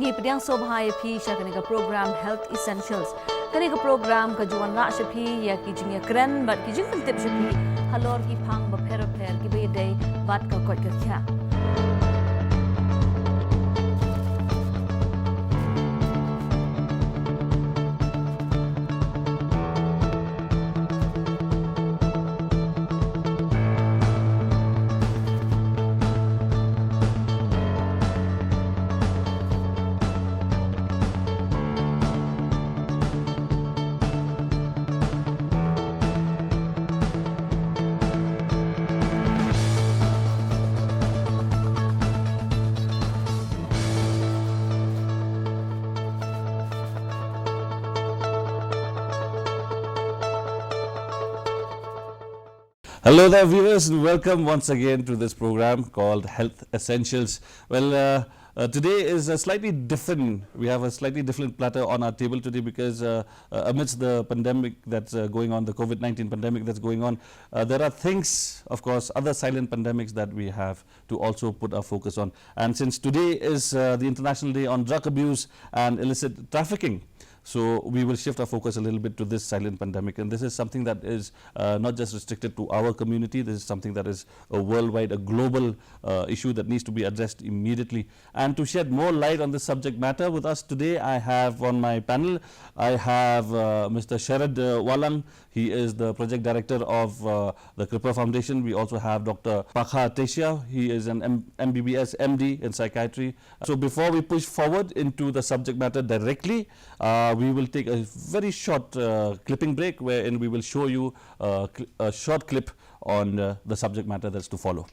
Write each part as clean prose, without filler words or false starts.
Gi pediang sobhai phi sha kanika program Health Essentials. Kanika program ka juan ra sha phi ya ki jing ya kren bat ki jing tip sha phi halor ki phang ba pher ki be day bat ka kot ka kya. Hello there viewers, and welcome once again to this program called Health Essentials. Well, today is a slightly different, we have a slightly different platter on our table today because amidst the pandemic that's going on, the COVID-19 pandemic that's going on, there are things, of course, other silent pandemics that we have to also put our focus on. And since today is the International Day on Drug Abuse and Illicit Trafficking, so we will shift our focus a little bit to this silent pandemic, and this is something that is not just restricted to our community. This is something that is a worldwide, a global issue that needs to be addressed immediately. And to shed more light on this subject matter with us today, I have on my panel, I have Mr. Sharad Walang. He is the project director of the Kripa Foundation. We also have Dr. Pakha Tesia. He is an MBBS MD in psychiatry. So before we push forward into the subject matter directly, we will take a very short clipping break wherein we will show you a short clip on the subject matter that's to follow.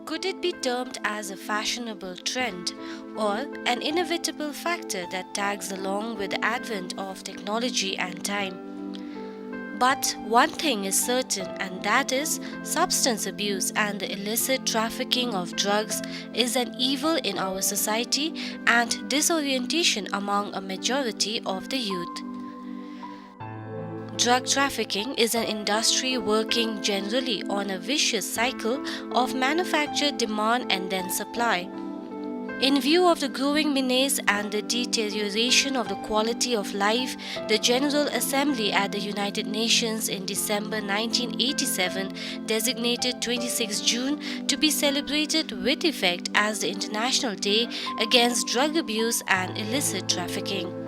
Could it be termed as a fashionable trend or an inevitable factor that tags along with the advent of technology and time? But one thing is certain, and that is substance abuse and the illicit trafficking of drugs is an evil in our society and disorientation among a majority of the youth. Drug trafficking is an industry working generally on a vicious cycle of manufacture, demand and then supply. In view of the growing menace and the deterioration of the quality of life, the General Assembly at the United Nations in December 1987 designated 26 June to be celebrated with effect as the International Day Against Drug Abuse and Illicit Trafficking.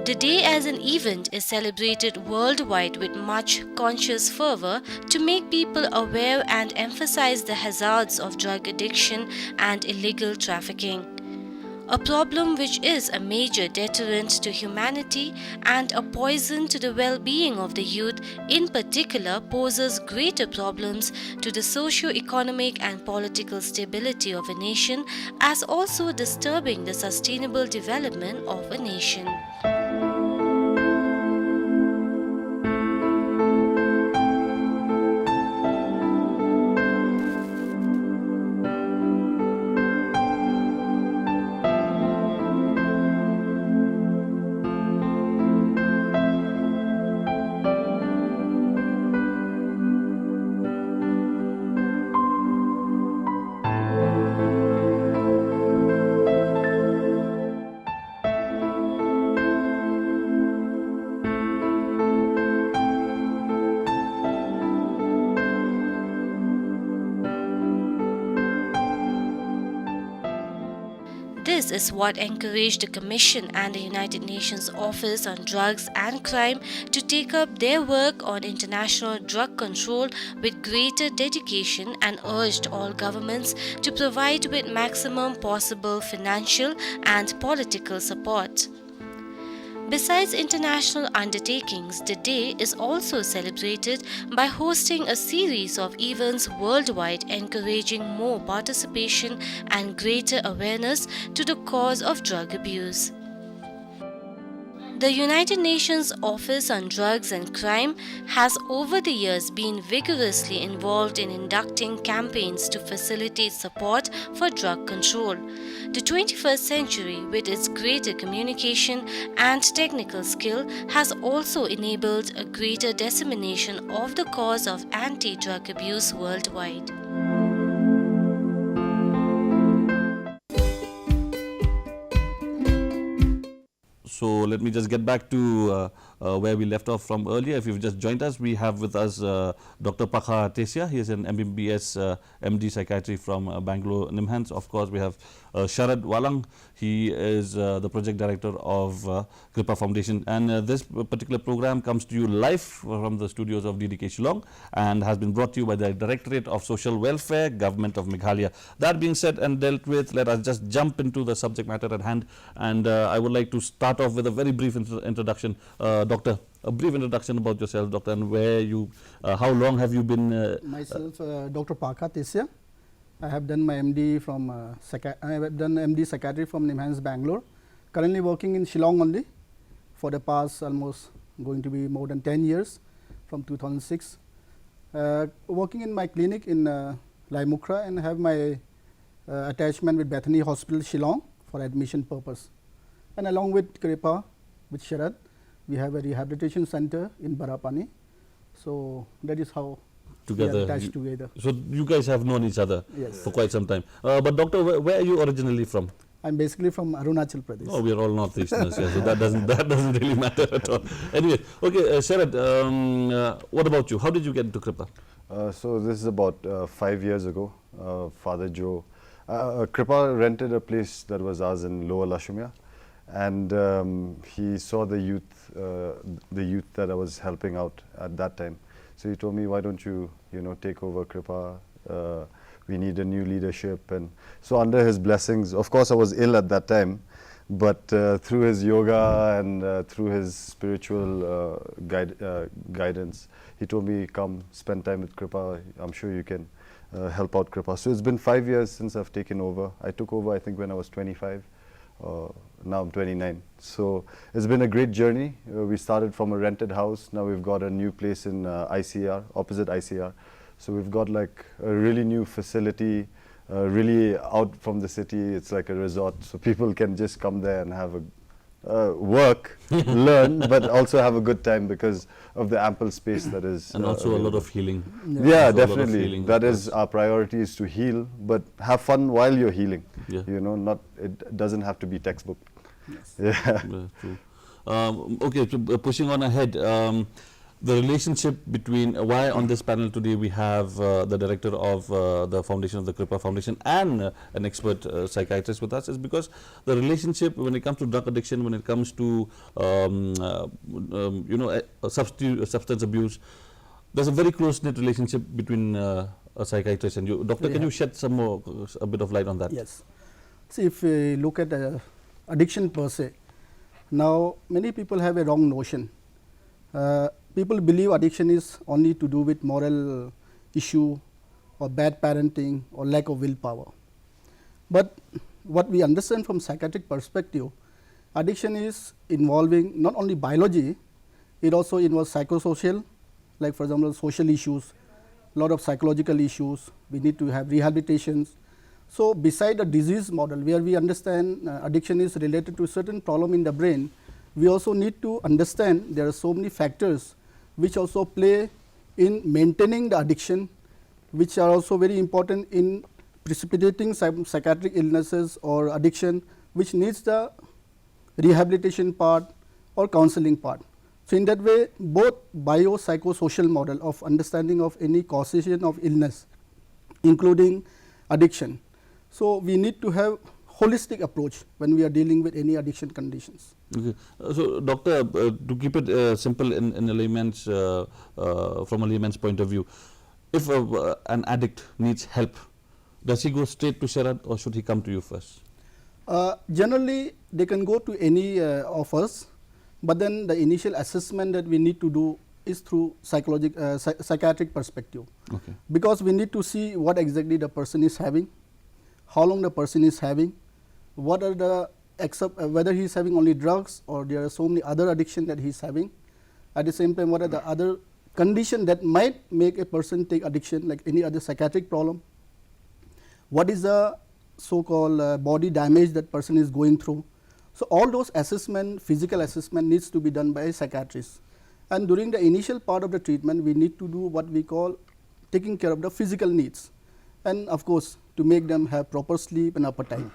The day as an event is celebrated worldwide with much conscious fervor to make people aware and emphasize the hazards of drug addiction and illegal trafficking. A problem which is a major deterrent to humanity and a poison to the well-being of the youth in particular poses greater problems to the socio-economic and political stability of a nation as also disturbing the sustainable development of a nation. This is what encouraged the Commission and the United Nations Office on Drugs and Crime to take up their work on international drug control with greater dedication and urged all governments to provide with maximum possible financial and political support. Besides international undertakings, the day is also celebrated by hosting a series of events worldwide encouraging more participation and greater awareness to the cause of drug abuse. The United Nations Office on Drugs and Crime has over the years been vigorously involved in conducting campaigns to facilitate support for drug control. The 21st century, with its greater communication and technical skill, has also enabled a greater dissemination of the cause of anti-drug abuse worldwide. So let me just get back to where we left off from earlier. If you've just joined us, we have with us Dr. Pakha Tesia. He is an MBBS MD Psychiatry from Bangalore, NIMHANS. Of course, we have Sharad Walang. He is the project director of Kripa Foundation. And this particular program comes to you live from the studios of DDK Shillong and has been brought to you by the Directorate of Social Welfare, Government of Meghalaya. That being said and dealt with, let us just jump into the subject matter at hand. And I would like to start off with a very brief introduction. Doctor, a brief introduction about yourself, Doctor, and where you, how long have you been? Myself, Dr. Pakha Tesia. I have done my MD from I have done MD Psychiatry from NIMHANS Bangalore. Currently working in Shillong only for the past almost going to be more than 10 years from 2006. Working in my clinic in Laimukra and have my attachment with Bethany Hospital Shillong for admission purpose. And along with Kripa, with Sharad, we have a rehabilitation center in Barapani. So that is how Together, we are attached together. So you guys have known each other Yes. for quite some time. But doctor, where are you originally from? I'm basically from Arunachal Pradesh. Oh, we are all northeasterners, yeah, so that doesn't really matter at all. Anyway, okay, Sharad, what about you? How did you get into Kripa? So this is about 5 years ago. Father Joe, Kripa rented a place that was ours in Lower Lashumia, and he saw the youth that I was helping out at that time. So he told me, why don't you, take over Kripa? We need a new leadership. And so under his blessings, of course I was ill at that time, but through his yoga and through his spiritual guidance, he told me, come spend time with Kripa. I'm sure you can help out Kripa. So it's been 5 years since I've taken over. I took over, I think, when I was 25. Now I'm 29. So it's been a great journey. We started from a rented house. Now we've got a new place in ICR, opposite ICR. So we've got like a really new facility, really out from the city. It's like a resort. So people can just come there and have a work, learn, but also have a good time because of the ample space that is. And also a lot of healing. Yeah, Also a lot of definitely. healing, That of is course. our priority, is to heal, but have fun while you're healing. Yeah. It doesn't have to be textbook. Yes. Yeah. True. Okay, so pushing on ahead, the relationship between, why on this panel today we have the director of the foundation, of the Kripa Foundation, and an expert psychiatrist with us, is because the relationship when it comes to drug addiction, when it comes to substance abuse, there's a very close-knit relationship between a psychiatrist and you. Doctor, can you shed a bit of light on that? Yes. See, if we look at addiction per se, now many people have a wrong notion. People believe addiction is only to do with moral issue or bad parenting or lack of willpower. But what we understand from psychiatric perspective, addiction is involving not only biology, it also involves psychosocial, like for example social issues, a lot of psychological issues. We need to have rehabilitations. So beside the disease model where we understand addiction is related to a certain problem in the brain, we also need to understand there are so many factors which also play in maintaining the addiction, which are also very important in precipitating psychiatric illnesses or addiction, which needs the rehabilitation part or counseling part. So in that way, both biopsychosocial model of understanding of any causation of illness, including addiction. So we need to have holistic approach when we are dealing with any addiction conditions. Okay. So, doctor, to keep it simple in a layman's, from a layman's point of view, if an addict needs help, does he go straight to Sharad or should he come to you first? Generally, they can go to any of us, but then the initial assessment that we need to do is through psychiatric perspective. Okay. Because we need to see what exactly the person is having, how long the person is having, what are the whether he is having only drugs or there are so many other addiction that he is having. At the same time, what are the other condition that might make a person take addiction, like any other psychiatric problem. What is the so-called body damage that person is going through. So all those assessment, physical assessment needs to be done by a psychiatrist. And during the initial part of the treatment, we need to do what we call taking care of the physical needs. And of course, to make them have proper sleep and appetite.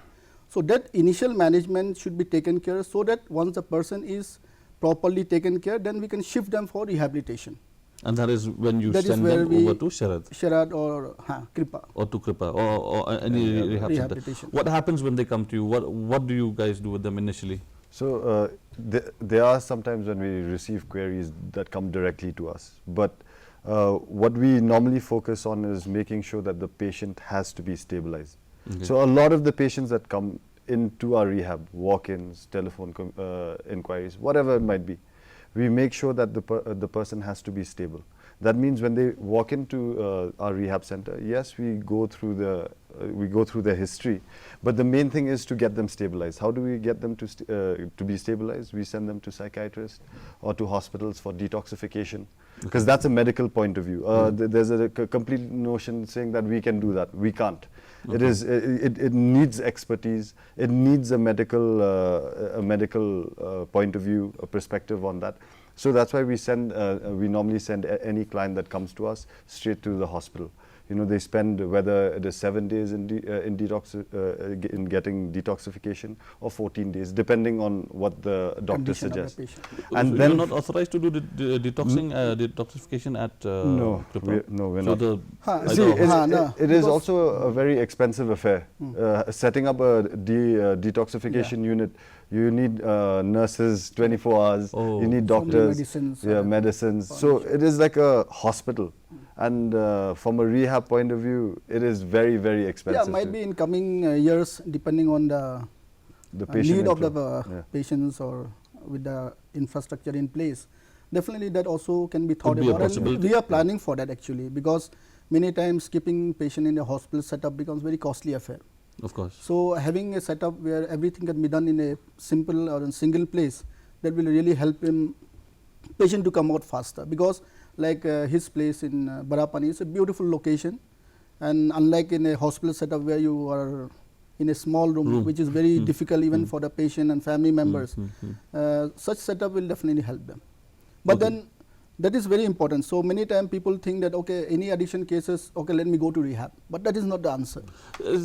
So that initial management should be taken care, so that once the person is properly taken care, then we can shift them for rehabilitation. And that is when you That is send where them we over to Sharad Sharad or Kripa. or to Kripa or any rehab center. Rehabilitation. What happens when they come to you? What do you guys do with them initially? So there are sometimes when we receive queries that come directly to us, but what we normally focus on is making sure that the patient has to be stabilized. Okay. So a lot of the patients that come into our rehab, walk-ins, telephone inquiries, whatever it might be, we make sure that the person has to be stable. That means when they walk into our rehab center, yes, we go through their history, but the main thing is to get them stabilized. How do we get them to be stabilized? We send them to psychiatrists or to hospitals for detoxification, because that's a medical point of view. There's a complete notion saying that we can do that. We can't. Okay. It needs expertise. It needs a medical point of view, a perspective on that. So that's why we normally send any client that comes to us straight to the hospital. You know, they spend whether it is 7 days in getting detoxification or 14 days, depending on what the doctor Condition of the suggests. patient. And so then you're not authorized to do the detoxification at no, Kripa? we're So not. the See, either it is also a very expensive affair. Setting up a detoxification unit, you need nurses 24 hours, Oh. you need So many doctors, medicines, medicines. So it is like a hospital. And from a rehab point of view, it is very, very expensive. Yeah, might be in coming years, depending on the patient need of the inflow. patients or with the infrastructure in place. Definitely that also can be thought Could be a about. And possibility. we are planning for that actually, because many times keeping patient in a hospital setup becomes very costly affair. Of course. So having a setup where everything can be done in a simple or in single place, that will really help patient to come out faster, because like his place in Barapani is a beautiful location, and unlike in a hospital setup where you are in a small room, which is very difficult even for the patient and family members, such setup will definitely help them. But then that is very important. So many times people think that okay, any addiction cases, okay, let me go to rehab, but that is not the answer.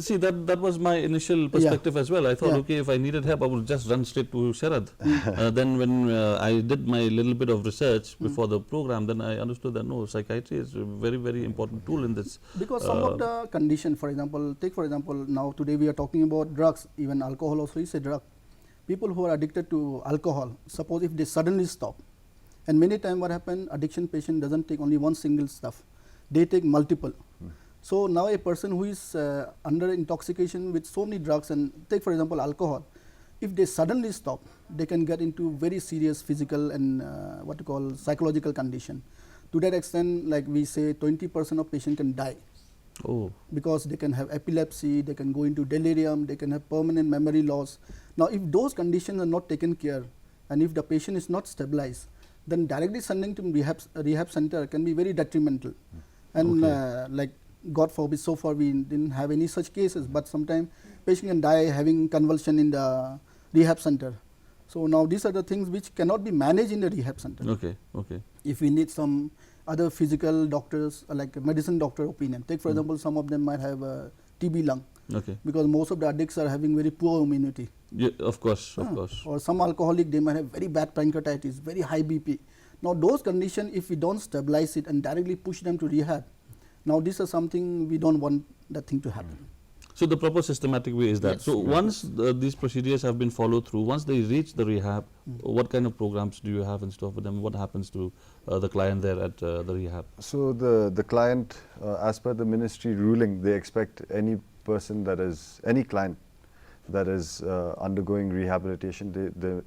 See, that was my initial perspective as well. I thought, okay, if I needed help, I would just run straight to Sharad. Then when I did my little bit of research before the program, then I understood that no, psychiatry is a very, very important tool in this. Because some of the condition, for example, take for example, now today we are talking about drugs, even alcohol also is a drug. People who are addicted to alcohol, suppose if they suddenly stop, and many times what happens, addiction patient doesn't take only one single stuff, they take multiple. So now a person who is under intoxication with so many drugs, and take for example alcohol, if they suddenly stop, they can get into very serious physical and what you call psychological condition. To that extent, like we say, 20% of patient can die. Oh. Because they can have epilepsy, they can go into delirium, they can have permanent memory loss. Now if those conditions are not taken care, and if the patient is not stabilized, then directly sending to rehab center can be very detrimental. And like God forbid, so far we didn't have any such cases, but sometimes patient can die having convulsion in the rehab center. So now these are the things which cannot be managed in the rehab center. Okay, okay. If we need some other physical doctors, like a medicine doctor opinion, take for example, some of them might have a TB lung, because most of the addicts are having very poor immunity. Yeah, of course, of course. Or some alcoholic, they might have very bad pancreatitis, very high BP. Now those conditions, if we don't stabilize it and directly push them to rehab, now this is something we don't want that thing to happen. So the proper systematic way is that. Yes. So once these procedures have been followed through, once they reach the rehab, what kind of programs do you have in store for them? What happens to the client there at the rehab? So the client, as per the ministry ruling, they expect any person that is, any client that is undergoing rehabilitation,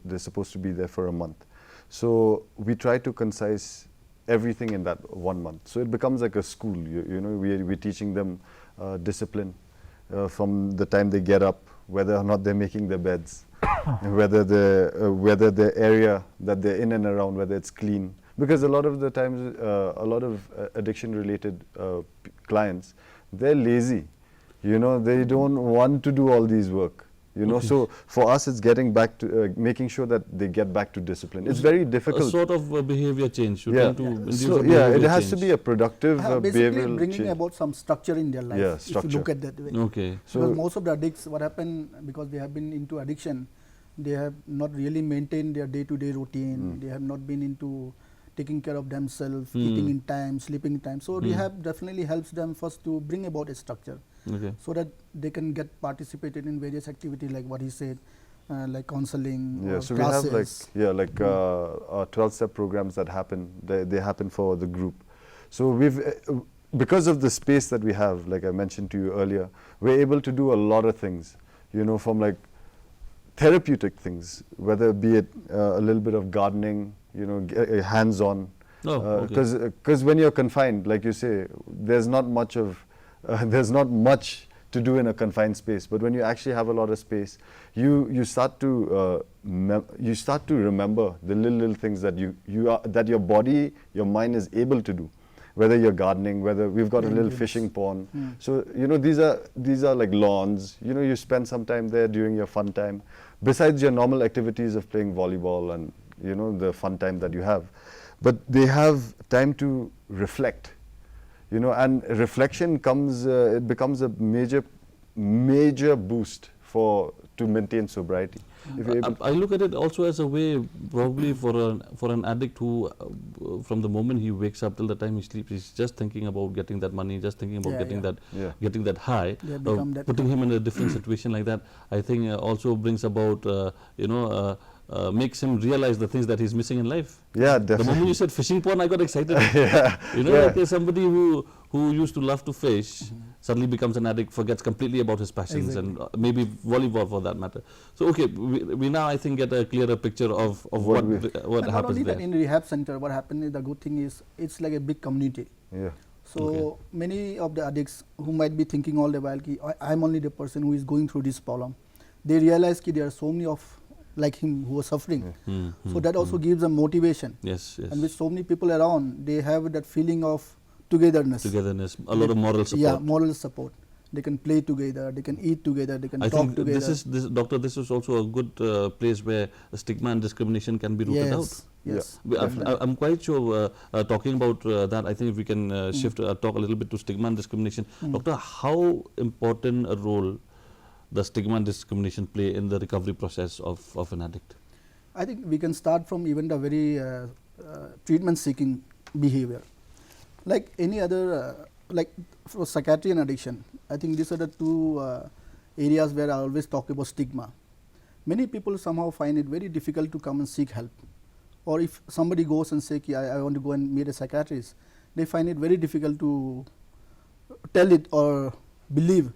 they're supposed to be there for a month. So we try to concise everything in that 1 month. So it becomes like a school. You know, we're teaching them discipline from the time they get up, whether or not they're making their beds, whether the area that they're in and around, whether it's clean. Because a lot of the times, a lot of addiction-related clients, they're lazy. You know, they don't want to do all these work. You know, so for us, it's getting back to making sure that they get back to discipline. It's very difficult. A sort of behavior change. You Yeah, tend to induce so a yeah, it behavior has to change. be a productive Basically behavioral bringing change. about some structure in their life. Yeah, If structure. you look at that way. Okay. So Because most of the addicts, what happened, because they have been into addiction, they have not really maintained their day-to-day routine. They have not been into taking care of themselves, eating in time, sleeping in time. So rehab definitely helps them first to bring about a structure, Okay. so that they can get participated in various activities like what he said, like counseling, yeah, or so classes. we have like 12-step programs that happen. They happen for the group. So we've because of the space that we have, like I mentioned to you earlier, we're able to do a lot of things. You know, from like therapeutic things, whether be it a little bit of gardening, you know, hands-on. Oh, okay. Because when you're confined, like you say, there's not much to do in a confined space. But when you actually have a lot of space, you start to remember the little things that that your body, your mind is able to do. Whether you're gardening, whether we've got a little fishing pond. So, you know, these are like lawns. You know, you spend some time there during your fun time. Besides your normal activities of playing volleyball and, you know, the fun time that you have. But they have time to reflect, you know, and reflection comes, it becomes a major boost to maintain sobriety. If you're able I look at it also as a way, probably for an addict who, from the moment he wakes up till the time he sleeps, he's just thinking about getting that money, just thinking about getting that high. They become that putting him in a different situation like that, I think also brings about, makes him realize the things that he's missing in life. Yeah, The definitely. moment you said fishing pond, I got excited. You know, Yeah. like somebody who used to love to fish suddenly becomes an addict, forgets completely about his passions, and maybe volleyball for that matter. So okay, we now I think get a clearer picture of what And not happens only there. that, in rehab center, what happened is, the good thing is, it's like a big community. Yeah. So many of the addicts who might be thinking all the while, ki, I'm only the person who is going through this problem. They realize that there are so many of like him who are suffering. So that also gives them motivation. Yes, yes. And with so many people around, they have that feeling of togetherness. Togetherness, a lot of moral support. Yeah, moral support. They can play together, they can eat together, they can I talk think together. Doctor, this is also a good place where stigma and discrimination can be rooted out. Yes. I'm quite sure, talking about that, I think if we can shift, talk a little bit to stigma and discrimination. Doctor, how important a role does stigma and discrimination play in the recovery process of an addict? I think we can start from even the very treatment-seeking behavior. Like any other, like for psychiatry and addiction, I think these are the two areas where I always talk about stigma. Many people somehow find it very difficult to come and seek help. Or if somebody goes and say, I want to go and meet a psychiatrist, they find it very difficult to tell it or believe.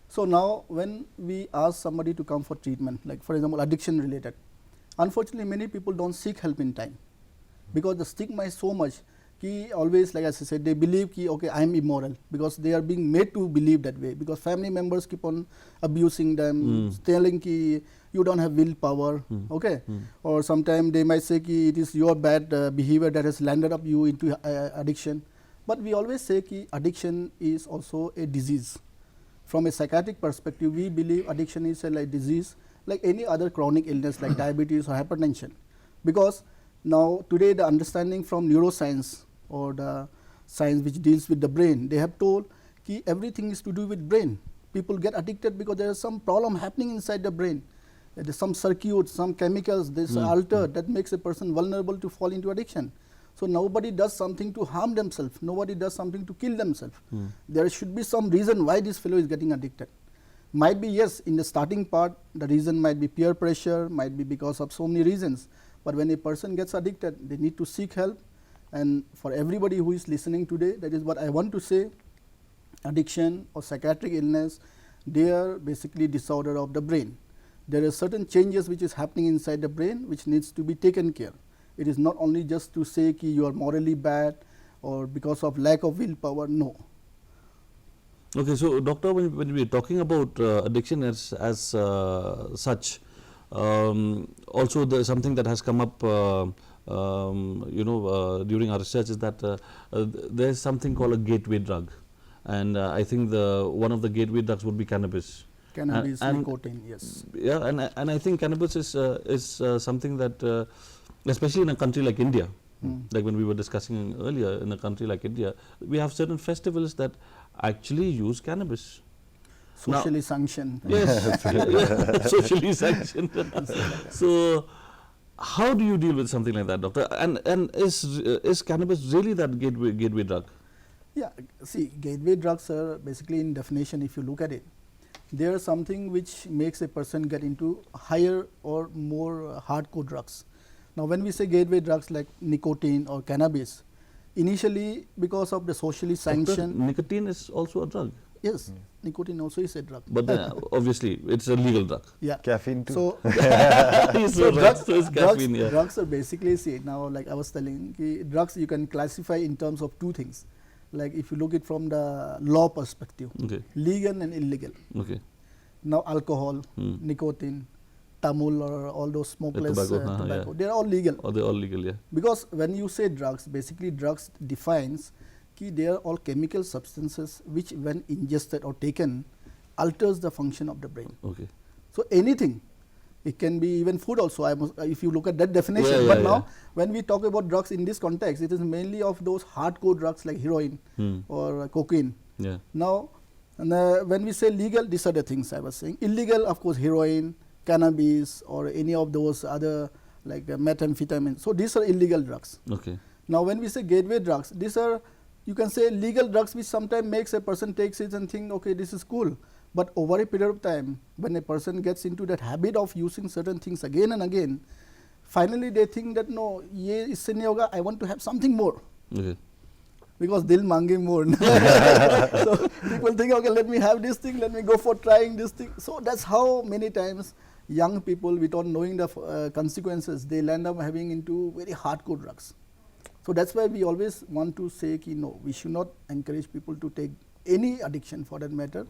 So now when we ask somebody to come for treatment, like for example addiction related, unfortunately many people don't seek help in time, because the stigma is so much. Always, like as I said, they believe okay, I am immoral, because they are being made to believe that way, because family members keep on abusing them, telling you don't have willpower, okay, or sometimes they might say it is your bad behavior that has landed up you into addiction. But we always say addiction is also a disease. From a psychiatric perspective, we believe addiction is a disease like any other chronic illness like diabetes or hypertension, because now today the understanding from neuroscience or the science which deals with the brain, they have told everything is to do with brain. People get addicted because there is some problem happening inside the brain. There is some circuits, some chemicals, this altered that makes a person vulnerable to fall into addiction. So nobody does something to harm themselves, nobody does something to kill themselves. There should be some reason why this fellow is getting addicted. Might be, yes, in the starting part, the reason might be peer pressure, might be because of so many reasons. But when a person gets addicted, they need to seek help. And for everybody who is listening today, that is what I want to say. Addiction or psychiatric illness, they are basically disorder of the brain. There are certain changes which is happening inside the brain which needs to be taken care. It is not only just to say you are morally bad or because of lack of willpower, no. Okay, so doctor, when we are talking about addiction as such, also there is something that has come up, during our research, is that there is something called a gateway drug, and I think one of the gateway drugs would be cannabis. Cannabis, And- nicotine, yes. Yeah, and I think cannabis is something that, especially in a country like India, like when we were discussing earlier, in a country like India, we have certain festivals that actually use cannabis. Socially sanctioned. Yes, socially sanctioned. So, how do you deal with something like that, doctor? And is cannabis really that gateway drug? Yeah, see, gateway drugs are basically, in definition, if you look at it, they are something which makes a person get into higher or more hardcore drugs. Now, when we say gateway drugs like nicotine or cannabis, initially because of the socially Doctor, sanctioned, nicotine is also a drug, yes, nicotine also is a drug. but then obviously it's a legal drug. Yeah. Caffeine too. So, So drugs, so is caffeine, yeah. drugs are basically, see, now like I was telling, drugs you can classify in terms of two things. Like if you look it from the law perspective, Okay, legal and illegal. okay. Now alcohol, nicotine, tamul or all those smokeless tobacco, tobacco, yeah. they are all legal. Or they're all legal, yeah. Because when you say drugs, basically drugs defines that they are all chemical substances which when ingested or taken alters the function of the brain. Okay. So anything, it can be even food also, if you look at that definition. Yeah, But yeah, now when we talk about drugs in this context, it is mainly of those hardcore drugs like heroin or cocaine. Yeah. Now, when we say legal, these are the things I was saying. Illegal, of course, heroin, cannabis or any of those other like methamphetamine. So these are illegal drugs. Okay. Now, when we say gateway drugs, these are, you can say, legal drugs which sometimes makes a person takes it and think, okay, this is cool. But over a period of time, when a person gets into that habit of using certain things again and again, finally they think that no, ye isse nahi hoga, I want to have something more. Okay. Because dil mange more. So people think, okay, let me have this thing, let me go for trying this thing. So that's how many times young people, without knowing the consequences, they land up having into very hardcore drugs. So that's why we always want to say, no, we should not encourage people to take any addiction for that matter,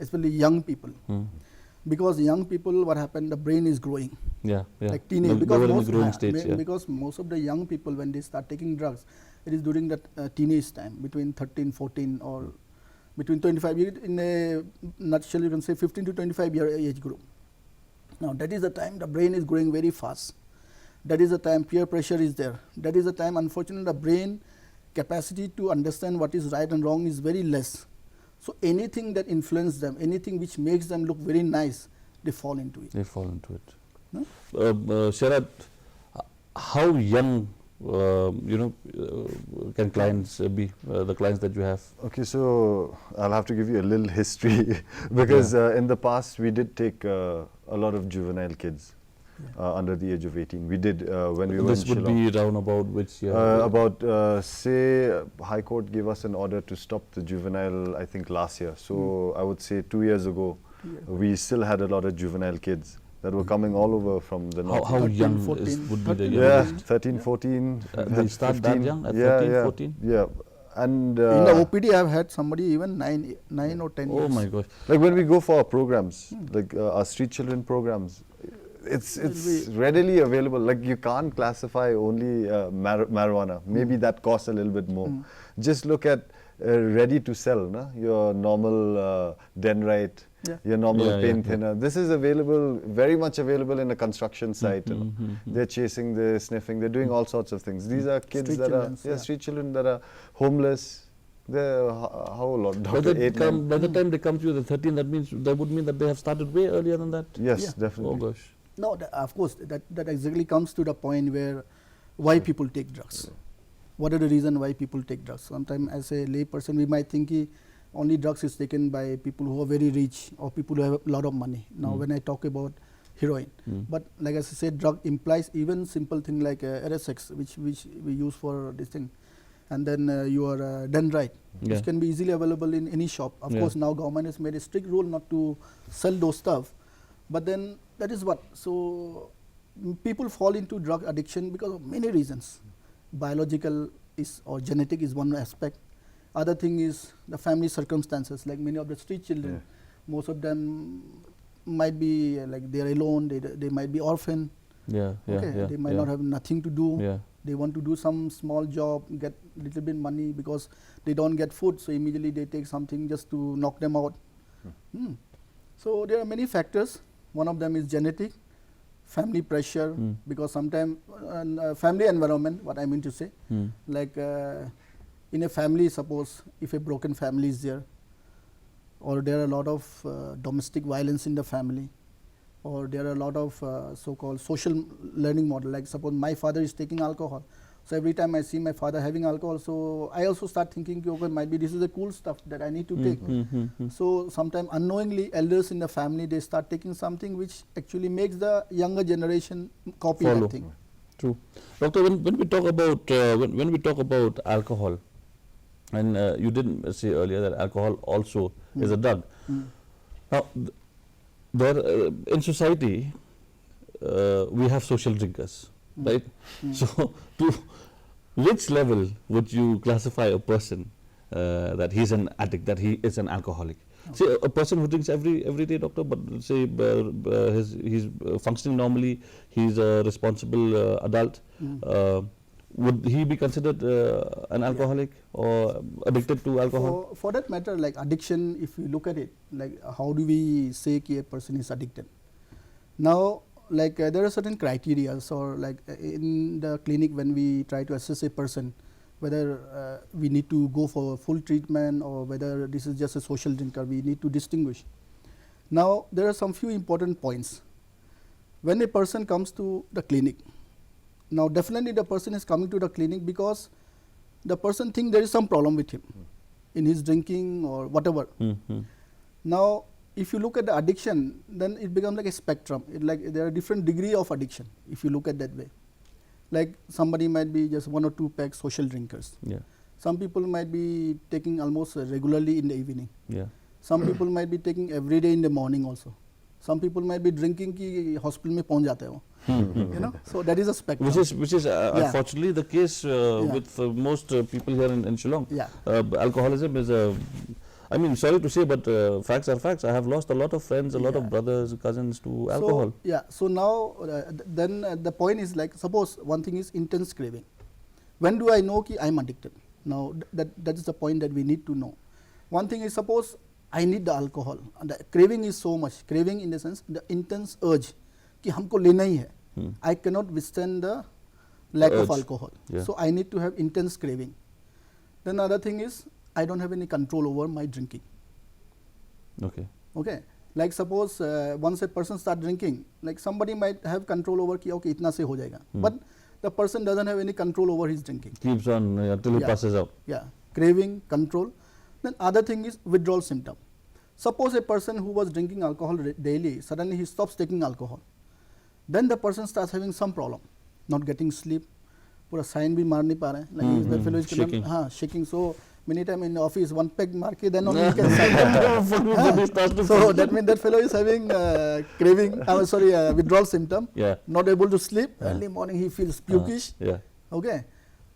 especially young people. Because young people, what happened, the brain is growing. Yeah, yeah. Like teenage, They were in the growing stage, yeah. because most of the young people, when they start taking drugs, it is during that teenage time, between 13, 14 or between 25 years. In a nutshell, you can say 15 to 25-year age group. Now, that is the time the brain is growing very fast. That is the time peer pressure is there. That is the time, unfortunately, the brain capacity to understand what is right and wrong is very less. So anything that influences them, anything which makes them look very nice, they fall into it. They fall into it. No? Sharad, how young, can clients be, the clients that you have? Okay, so I'll have to give you a little history because in the past we did take a lot of juvenile kids under the age of 18. We did when we were in This would Shillong. be around about which year? Say High Court gave us an order to stop the juvenile, I think last year. So I would say 2 years ago, we still had a lot of juvenile kids that were coming all over from the north. How 13, young 14, would be the 13. Yeah, youngest? 13, 14. They start that 15. young, at Yeah, 13, yeah, 14? Yeah. And In the OPD, I have had somebody even 9 or 10 years. Oh my gosh. like when we go for our programs, like our street children programs, it's readily available. Like you can't classify only marijuana. Maybe that costs a little bit more. Just look at ready to sell, no? Your normal Denrite, your normal pain thinner. This is available, very much available in a construction site. They're chasing, they're sniffing, they're doing all sorts of things. These are kids Street that children, are street children that are homeless. They're how old? By Doctor, the, 8, 9? by the time they come to you, the 13, that would mean that they have started way earlier than that? Yes, Yeah. definitely. Oh gosh. No, of course, that exactly comes to the point where why people take drugs. What are the reasons why people take drugs? Sometimes as a lay person, we might think only drugs is taken by people who are very rich or people who have a lot of money. Now, when I talk about heroin, but like as I said, drug implies even simple thing like RSX, which we use for this thing, and then your Denrite, which can be easily available in any shop. Of course, now government has made a strict rule not to sell those stuff, but then that is what. So people fall into drug addiction because of many reasons. Biological is or genetic is one aspect. Other thing is the family circumstances. Like many of the street children, most of them might be like they are alone. They might be orphan. They might not have nothing to do. They want to do some small job, get little bit money because they don't get food. So immediately they take something just to knock them out. So there are many factors. One of them is genetic, family pressure, because sometimes family environment, what I mean to say, like in a family, suppose if a broken family is there, or there are a lot of domestic violence in the family, or there are a lot of so-called social learning model, like suppose my father is taking alcohol, so every time I see my father having alcohol, so I also start thinking, okay, might be this is the cool stuff that I need to take. So sometimes unknowingly elders in the family, they start taking something which actually makes the younger generation copy that thing. True. Doctor, when we talk about when we talk about alcohol, and you did say earlier that alcohol also is a drug. Now, there in society we have social drinkers, right? So, to which level would you classify a person that he's an addict, that he is an alcoholic? Say a person who drinks every day, doctor, but say he's functioning normally, he's a responsible adult. Would he be considered an alcoholic or addicted to alcohol? For that matter, like addiction, if you look at it, like how do we say a person is addicted? Now, like there are certain criteria, or like in the clinic when we try to assess a person, whether we need to go for full treatment or whether this is just a social drinker, we need to distinguish. Now, there are some few important points. When a person comes to the clinic, now definitely the person is coming to the clinic because the person thinks there is some problem with him in his drinking or whatever. Now, if you look at the addiction, then it becomes like a spectrum. Like there are different degree of addiction if you look at that way. Like somebody might be just 1 or 2 pack social drinkers. Yeah. Some people might be taking almost regularly in the evening. Yeah. Some people might be taking every day in the morning also. Some people might be drinking ki hospital mein pahunch jate ho. You know, so that is a spectrum. Which is unfortunately the case with most people here in Shillong. Yeah. Alcoholism is a, I mean, sorry to say, but facts are facts. I have lost a lot of friends, a lot of brothers, cousins to alcohol. So, yeah, so now then the point is like, suppose one thing is intense craving. When do I know ki I am addicted? Now that is the point that we need to know. One thing is, suppose I need the alcohol, and the craving is so much, craving in the sense the intense urge कि हमको लेना ही है. I cannot withstand the lack of alcohol. Yeah. So I need to have intense craving. Then other thing is I don't have any control over my drinking. Okay. Okay. Like suppose once a person start drinking, like somebody might have control over कि okay इतना से हो जाएगा. But the person doesn't have any control over his drinking. Keeps on until he passes out. Yeah. Craving, control. Then other thing is withdrawal symptom. Suppose a person who was drinking alcohol daily, suddenly he stops taking alcohol. Then the person starts having some problem, not getting sleep. पूरा sign भी मार नहीं पा रहे हैं. Like that fellow is shaking. Shaking. So many time in the office, one peg मार के then only he can sign. So that means that fellow is having craving. Withdrawal symptom. Yeah. Not able to sleep. Early morning he feels pukish. Yeah. Okay.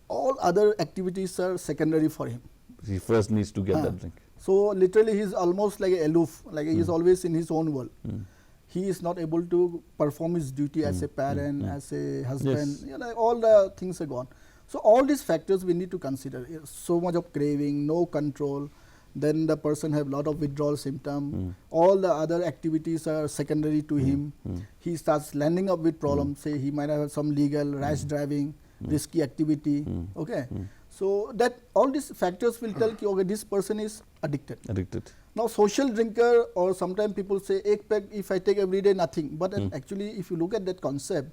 All other activities are secondary for him. He first needs to get that drink. So literally he is almost like a aloof, like he is always in his own world. He is not able to perform his duty as a parent, as a husband, Yes. you know, all the things are gone. So all these factors we need to consider. So much of craving, no control, then the person have lot of withdrawal symptom, all the other activities are secondary to him. He starts landing up with problems, say he might have some legal, rash driving, risky activity, okay. So that all these factors will tell you, okay, this person is addicted. Addicted. Now social drinker, or sometimes people say, ek peg if I take every day, nothing. But actually if you look at that concept,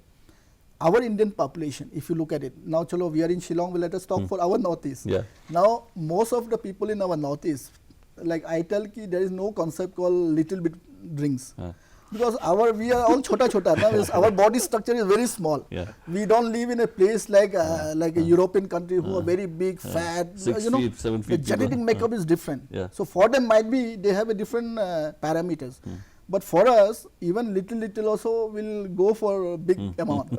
our Indian population, if you look at it, now chalo, we are in Shillong, let us talk for our Northeast. Yeah. Now most of the people in our Northeast, like I tell ki there is no concept called little bit drinks. Because we are all chota. Now our body structure is very small. Yeah. We don't live in a place like a European country who are very big, fat. 6 you know, feet, 7 feet. the genetic makeup is different. Yeah. So for them might be they have a different parameters. But for us, even little also will go for a big amount.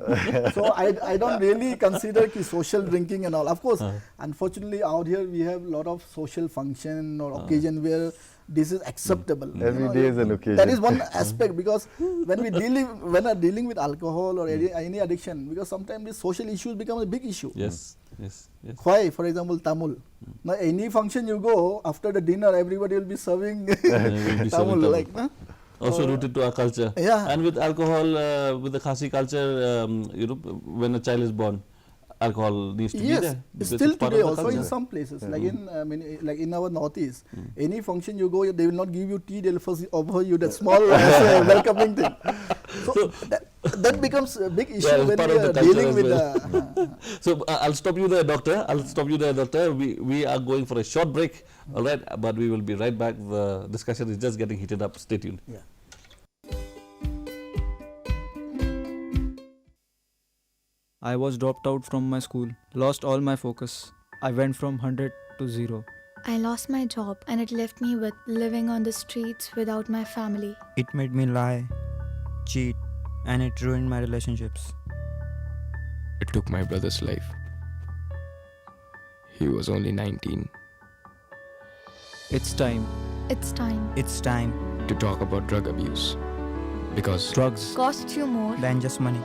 So I don't really consider ki social drinking and all. Of course, unfortunately out here we have a lot of social function or occasion where this is acceptable. Every day is an occasion. That is one aspect, because when are dealing with alcohol or any addiction, because sometimes these social issues become a big issue. Yes. Why? For example, Tamil. Now any function you go, after the dinner everybody will be serving Tamil. Like, also rooted to our culture. Yeah. And with alcohol, with the Khasi culture, when a child is born, alcohol needs to be Yes, there. because still it's part today of the also in culture. some places, like like in our northeast, any function you go, they will not give you tea. They will first offer you that small welcoming thing. So that becomes a big issue Well, when part we of the are culture dealing as with well. the. So I'll stop you there, doctor. I'll stop you there, doctor. We are going for a short break, all right? But we will be right back. The discussion is just getting heated up. Stay tuned. Yeah. I was dropped out from my school, lost all my focus. I went from 100 to 0. I lost my job and it left me with living on the streets without my family. It made me lie, cheat, and it ruined my relationships. It took my brother's life. He was only 19. It's time. It's time. It's time. To talk about drug abuse. Because Drugs Costs you more. than just money.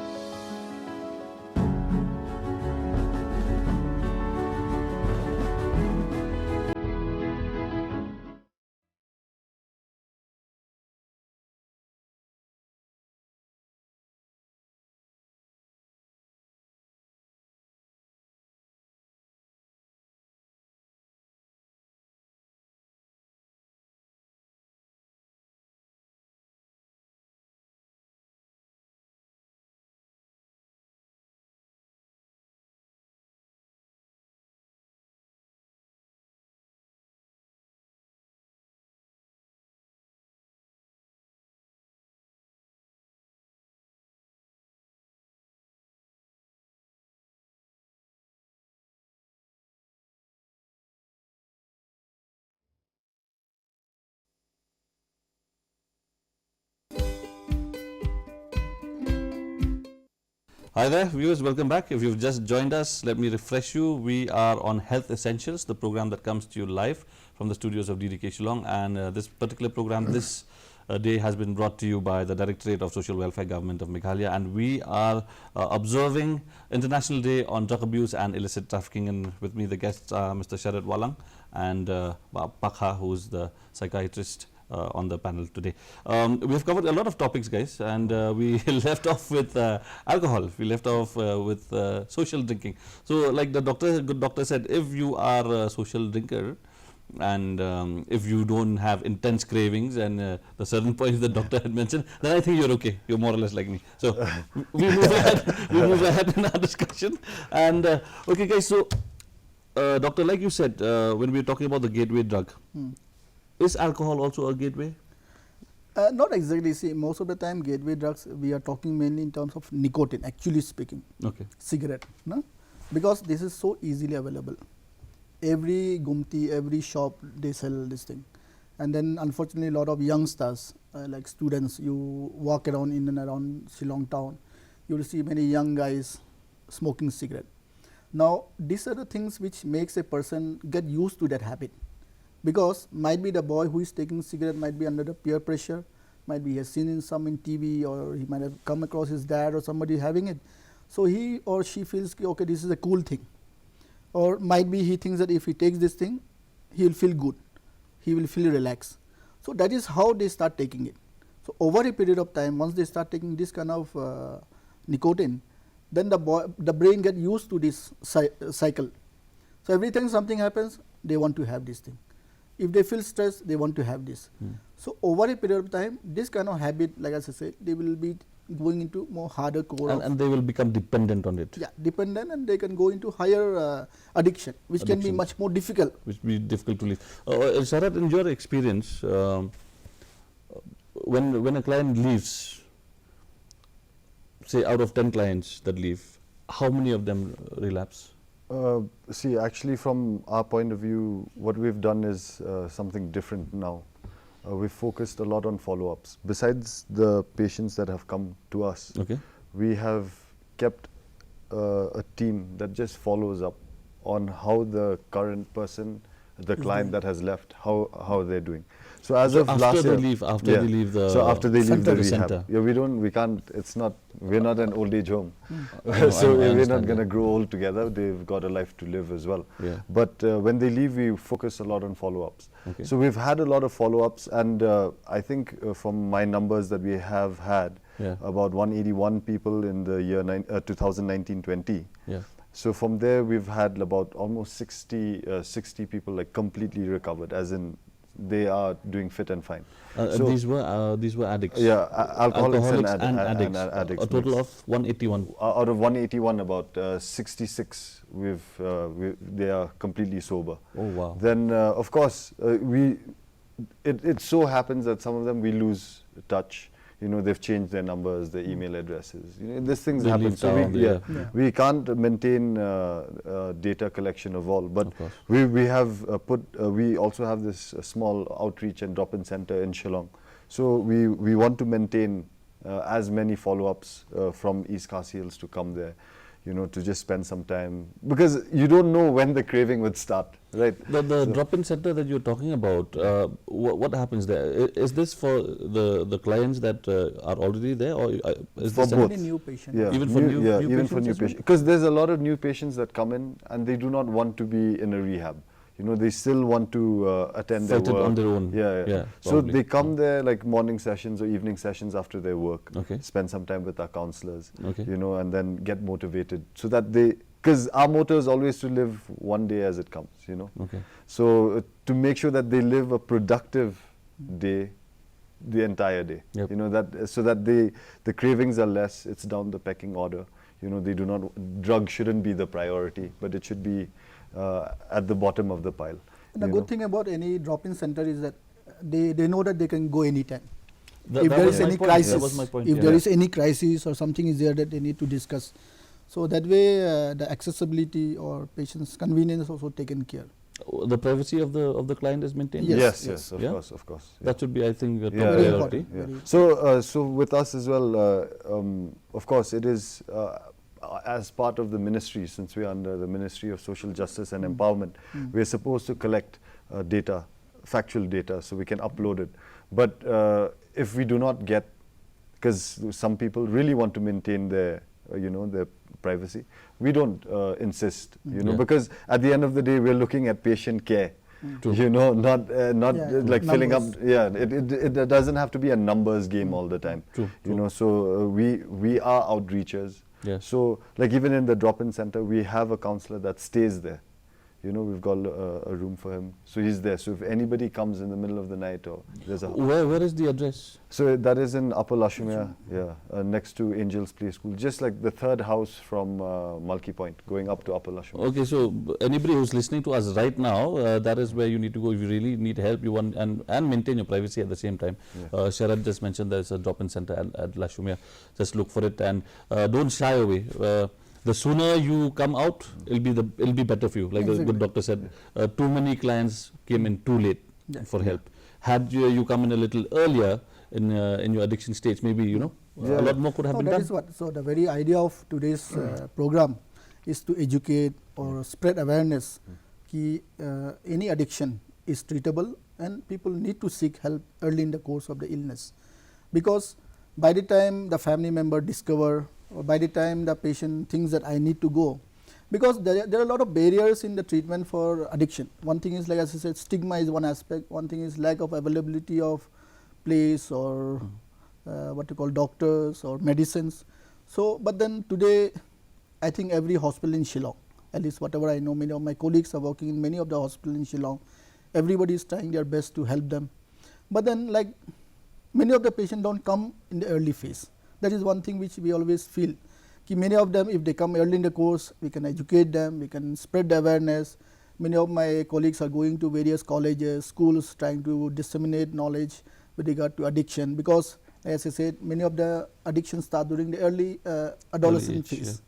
Hi there, viewers. Welcome back. If you've just joined us, let me refresh you. We are on Health Essentials, the program that comes to you live from the studios of DDK Shillong. And this particular program, this day has been brought to you by the Directorate of Social Welfare Government of Meghalaya. And we are observing International Day on Drug Abuse and Illicit Trafficking. And with me, the guests are Mr. Sharad Walang and Pakha, who's the psychiatrist on the panel today. We have covered a lot of topics, guys, and we left off with alcohol. We left off with social drinking. So, like the good doctor said, if you are a social drinker and if you don't have intense cravings and the certain points the doctor had mentioned, then I think you're okay. You're more or less like me. So, we move ahead. We move ahead in our discussion. And okay, guys. So, doctor, like you said, when we were talking about the gateway drug. Is alcohol also a gateway? Not exactly. See, most of the time, gateway drugs, we are talking mainly in terms of nicotine, actually speaking. Okay. Cigarette, no? Because this is so easily available. Every gumti, every shop, they sell this thing. And then, unfortunately, a lot of youngsters, like students, you walk around in and around Shillong town, you will see many young guys smoking cigarette. Now, these are the things which makes a person get used to that habit. Because might be the boy who is taking cigarette might be under the peer pressure, might be he has seen in TV, or he might have come across his dad or somebody having it. So he or she feels, okay, this is a cool thing. Or might be he thinks that if he takes this thing, he will feel good, he will feel relaxed. So that is how they start taking it. So over a period of time, once they start taking this kind of nicotine, then the brain get used to this cycle. So every time something happens, they want to have this thing. If they feel stressed, they want to have this. So over a period of time, this kind of habit, like as I said, they will be going into more harder core. And they will become dependent on it. Yeah, dependent, and they can go into higher addiction, which can be much more difficult. Which will be difficult to leave. Sharad, in your experience, when a client leaves, say out of 10 clients that leave, how many of them relapse? See, actually from our point of view, what we've done is something different now. We've focused a lot on follow-ups. Besides the patients that have come to us, we have kept a team that just follows up on how the current person the client that has left, how they're doing. So as So of after last they year, leave, after they leave the so after they leave the center. rehab, we can't. It's not. We're not an old age home, No, so I we're understand not going to that. grow old together. They've got a life to live as well. Yeah. But when they leave, we focus a lot on follow-ups. Okay. So we've had a lot of follow-ups, and I think from my numbers that we have had, Yeah. about 181 people in the year 2019-20. Yeah. So from there, we've had about almost 60 people like completely recovered, as in they are doing fit and fine. So These were addicts. yeah, alcoholics and addicts. addicts. A total mix. of 181. Out of 181, about 66 they are completely sober. Oh wow. Then of course it so happens that some of them we lose touch. You know, they've changed their numbers, their email addresses. You know, these things They happen. leave So town, we can't maintain data collection of all. But Of course. we have we also have this small outreach and drop-in center in Shillong. So we want to maintain as many follow-ups from East Khasi Hills to come there. You know, to just spend some time, because you don't know when the craving would start, right? The drop-in center that you're talking about, what happens there? Is this for the clients that are already there, or is For this both. Many new patients. Yeah, Even for new even for patients new as well? patients, because there's a lot of new patients that come in and they do not want to be in a rehab. You know, they still want to attend their Fight it work on their own. Yeah. So probably. they come there like morning sessions or evening sessions after their work. Okay. Spend some time with our counselors. Okay. You know, and then get motivated so that because our motto is always to live one day as it comes. You know. Okay. So to make sure that they live a productive day, the entire day. Yep. You know, that so that the cravings are less. It's down the pecking order. You know, they do not. Drug shouldn't be the priority, but it should be at the bottom of the pile. And the good thing about any drop-in center is that they know that they can go anytime. That If there was is my any point. crisis, That was my point, if yeah. there is any crisis or something is there that they need to discuss, so that way the accessibility or patient's convenience is also taken care. The privacy of the client is maintained. Yes. Yes, of Yeah? course, of course. Yeah. That should be, I think, a top Yeah, Very yeah, priority. important. yeah. So with us as well, of course, it is as part of the ministry, since we are under the Ministry of Social Justice and Empowerment, we are supposed to collect data, factual data, so we can upload it. But if we do not get, because some people really want to maintain their, their privacy, we don't insist, Yeah. because at the end of the day, we're looking at patient care. True. You know, not Yeah, like filling up. numbers. Yeah, it doesn't have to be a numbers game all the time. True, You know, so we are outreachers. Yes. So like even in the drop-in center, we have a counselor that stays there. You know, we've got a room for him, so he's there. So if anybody comes in the middle of the night, or there's a Where is the address? so that is in Upper Lashumia, next to Angels Play School, just like the third house from Mulkey Point, going up to Upper Lashumia. Okay, so anybody who's listening to us right now, that is where you need to go if you really need help. You want and maintain your privacy at the same time. Sharad just mentioned there's a drop-in center at Lashumia. Just look for it and don't shy away. The sooner you come out, it'll be better for you. Like the good doctor said, too many clients came in too late for help. Had you come in a little earlier in your addiction stage, maybe a lot more could have been that done. is what. So the very idea of today's program is to educate or spread awareness. Ki any addiction is treatable, and people need to seek help early in the course of the illness, because by the time the family member discover, or by the time the patient thinks that I need to go, because there are a lot of barriers in the treatment for addiction. One thing is, like as I said, stigma is one aspect. One thing is lack of availability of place or what you call doctors or medicines. So, but then today, I think every hospital in Shillong, at least whatever I know, many of my colleagues are working in many of the hospitals in Shillong. Everybody is trying their best to help them. But then, like many of the patients don't come in the early phase. That is one thing which we always feel. Ki many of them, if they come early in the course, we can educate them, we can spread the awareness. Many of my colleagues are going to various colleges, schools, trying to disseminate knowledge with regard to addiction, because as I said, many of the addictions start during the early adolescent Early age, phase.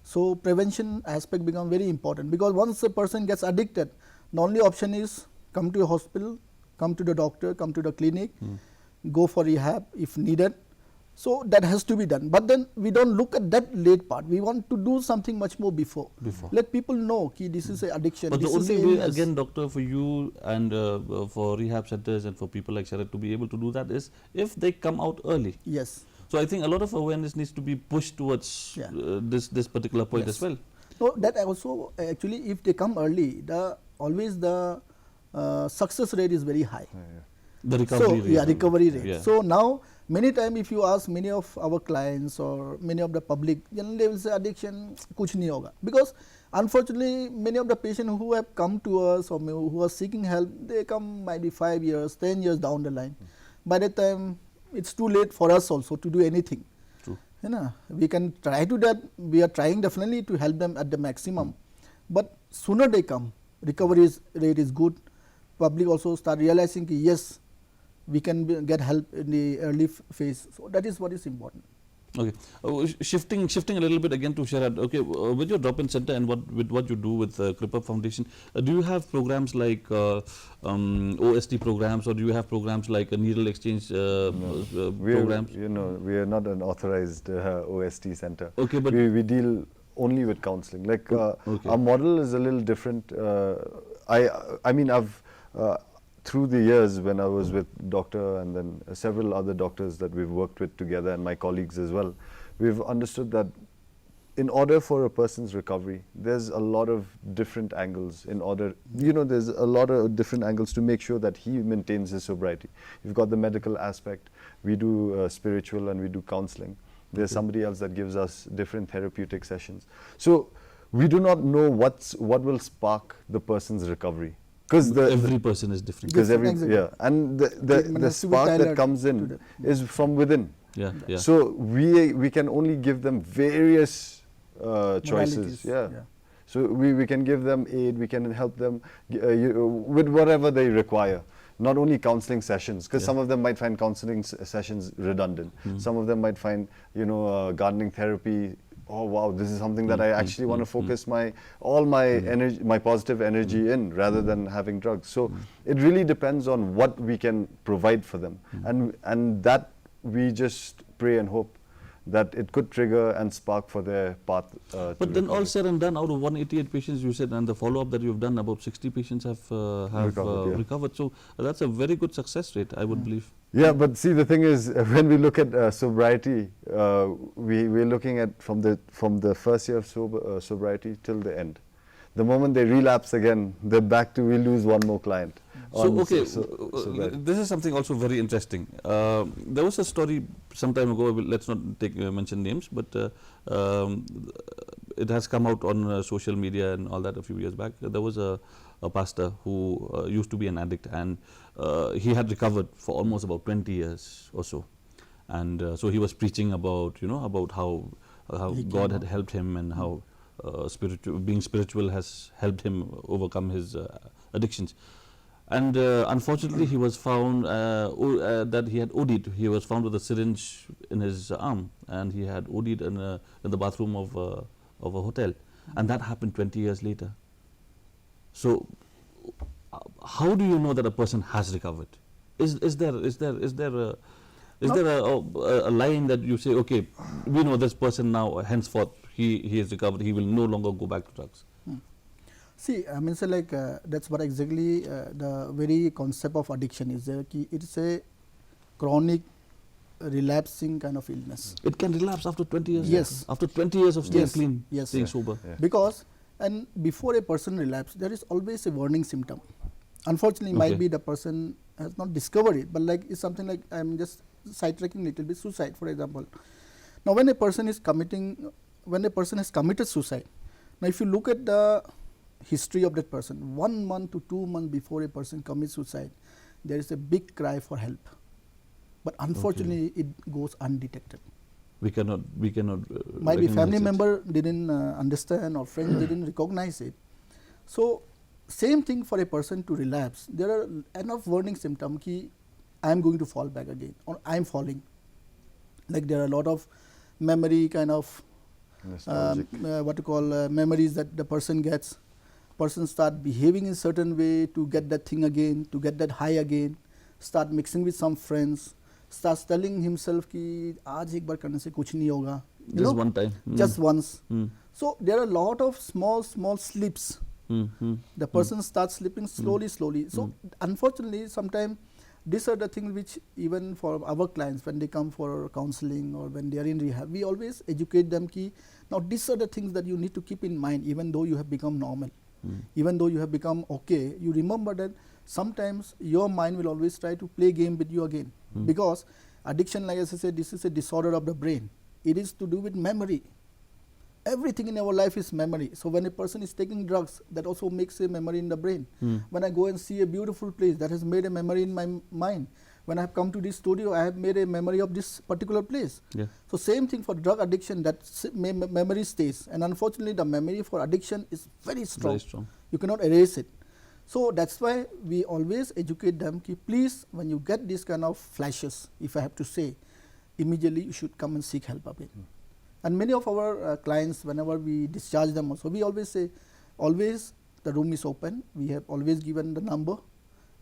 So prevention aspect becomes very important, because once a person gets addicted, the only option is come to a hospital, come to the doctor, come to the clinic, go for rehab if needed, So that has to be done, but then we don't look at that late part. We want to do something much more before. Let people know ki this is a addiction. But the this is only a way, illness. again, doctor, for you and for rehab centers and for people like Sharat to be able to do that is if they come out early. Yes. So I think a lot of awareness needs to be pushed towards this particular point as well. So that also actually, if they come early, always the success rate is very high. The recovery rate. Recovery rate. Yeah. So now many times if you ask many of our clients or many of the public, generally they will say addiction kuch nahi hoga, because unfortunately many of the patients who have come to us or who are seeking help, they come maybe 5 years, 10 years down the line. By that time it's too late for us also to do anything. True. You know, we can try to that. We are trying definitely to help them at the maximum, but sooner they come, recovery rate is good. Public also start realizing ki yes, we can get help in the early phase. So that is what is important. Okay, shifting a little bit again to Sharad. Okay, with your drop-in center and with what you do with Kripa Foundation, do you have programs like OST programs, or do you have programs like a needle exchange programs? We are not an authorized OST center. Okay, but we deal only with counseling. Like our model is a little different. I mean, I've through the years when I was with doctor and then several other doctors that we've worked with together and my colleagues as well, we've understood that in order for a person's recovery, there's a lot of different angles there's a lot of different angles to make sure that he maintains his sobriety. You've got the medical aspect, we do spiritual and we do counseling. There's somebody else that gives us different therapeutic sessions. So we do not know what will spark the person's recovery. Because every person is different. Because and the spark that comes in is from within. So we can only give them various choices. So we can give them aid. We can help them with whatever they require. Not only counseling sessions, because some of them might find counseling sessions redundant. Some of them might find gardening therapy. Oh wow, this is something that I actually want to focus all my energy, my positive energy in, rather than having drugs. So it really depends on what we can provide for them, and that we just pray and hope that it could trigger and spark for their path. But then all said and done, out of 188 patients you said, and the follow-up that you've done, about 60 patients have recovered. So that's a very good success rate, I would believe. Yeah, but see, the thing is, when we look at sobriety, we're looking at from the first year of sobriety till the end. The moment they relapse again, they're back to, we lose one more client. So, okay, this is something also very interesting. There was a story some time ago, let's not mention names, but it has come out on social media and all that a few years back. There was a pastor who used to be an addict, and he had recovered for almost about 20 years or so. And so he was preaching about, about how God had helped him, and how being spiritual has helped him overcome his addictions. And unfortunately, he was found that he had OD'd. He was found with a syringe in his arm, and he had OD'd in the bathroom of a hotel, and that happened 20 years later. So, how do you know that a person has recovered? Is there a line that you say, okay, we know this person now, henceforth he is recovered, he will no longer go back to drugs? See, I mean, so like that's what exactly the very concept of addiction is. It's a chronic relapsing kind of illness. It can relapse after 20 years? Yes. After 20 years of staying clean, yes, staying sober? Yeah. Because, and before a person relapses, there is always a warning symptom. Unfortunately, might be the person has not discovered it, but like it's something like, I'm just sidetracking a little bit, suicide, for example. Now, when a person has committed suicide, now if you look at the history of that person, 1 month to 2 months before a person commits suicide, there is a big cry for help. But unfortunately, it goes undetected. We cannot. Maybe family member didn't understand, or friends didn't recognize it. So, same thing for a person to relapse. There are enough warning symptoms that I am going to fall back again, or I am falling. Like there are a lot of memory kind of memories that the person gets. Person start behaving in certain way to get that thing again, to get that high again, start mixing with some friends, starts telling himself कि आज एक बार करने से कुछ नहीं होगा. You Just know, one time. just once. So there are a lot of small sleeps. The person starts sleeping slowly. So unfortunately, sometimes these are the things which even for our clients when they come for counseling or when they are in rehab, we always educate them ki now these are the things that you need to keep in mind even though you have become normal. Even though you have become okay, you remember that sometimes your mind will always try to play game with you again. Because addiction, like as I said, this is a disorder of the brain. It is to do with memory. Everything in our life is memory. So when a person is taking drugs, that also makes a memory in the brain. When I go and see a beautiful place, that has made a memory in my mind. When I have come to this studio, I have made a memory of this particular place. Yeah. So same thing for drug addiction, that memory stays. And unfortunately, the memory for addiction is very strong. Very strong. You cannot erase it. So that's why we always educate them, ki please, when you get these kind of flashes, if I have to say, immediately you should come and seek help of it. And many of our clients, whenever we discharge them also, we always say, always the room is open. We have always given the number.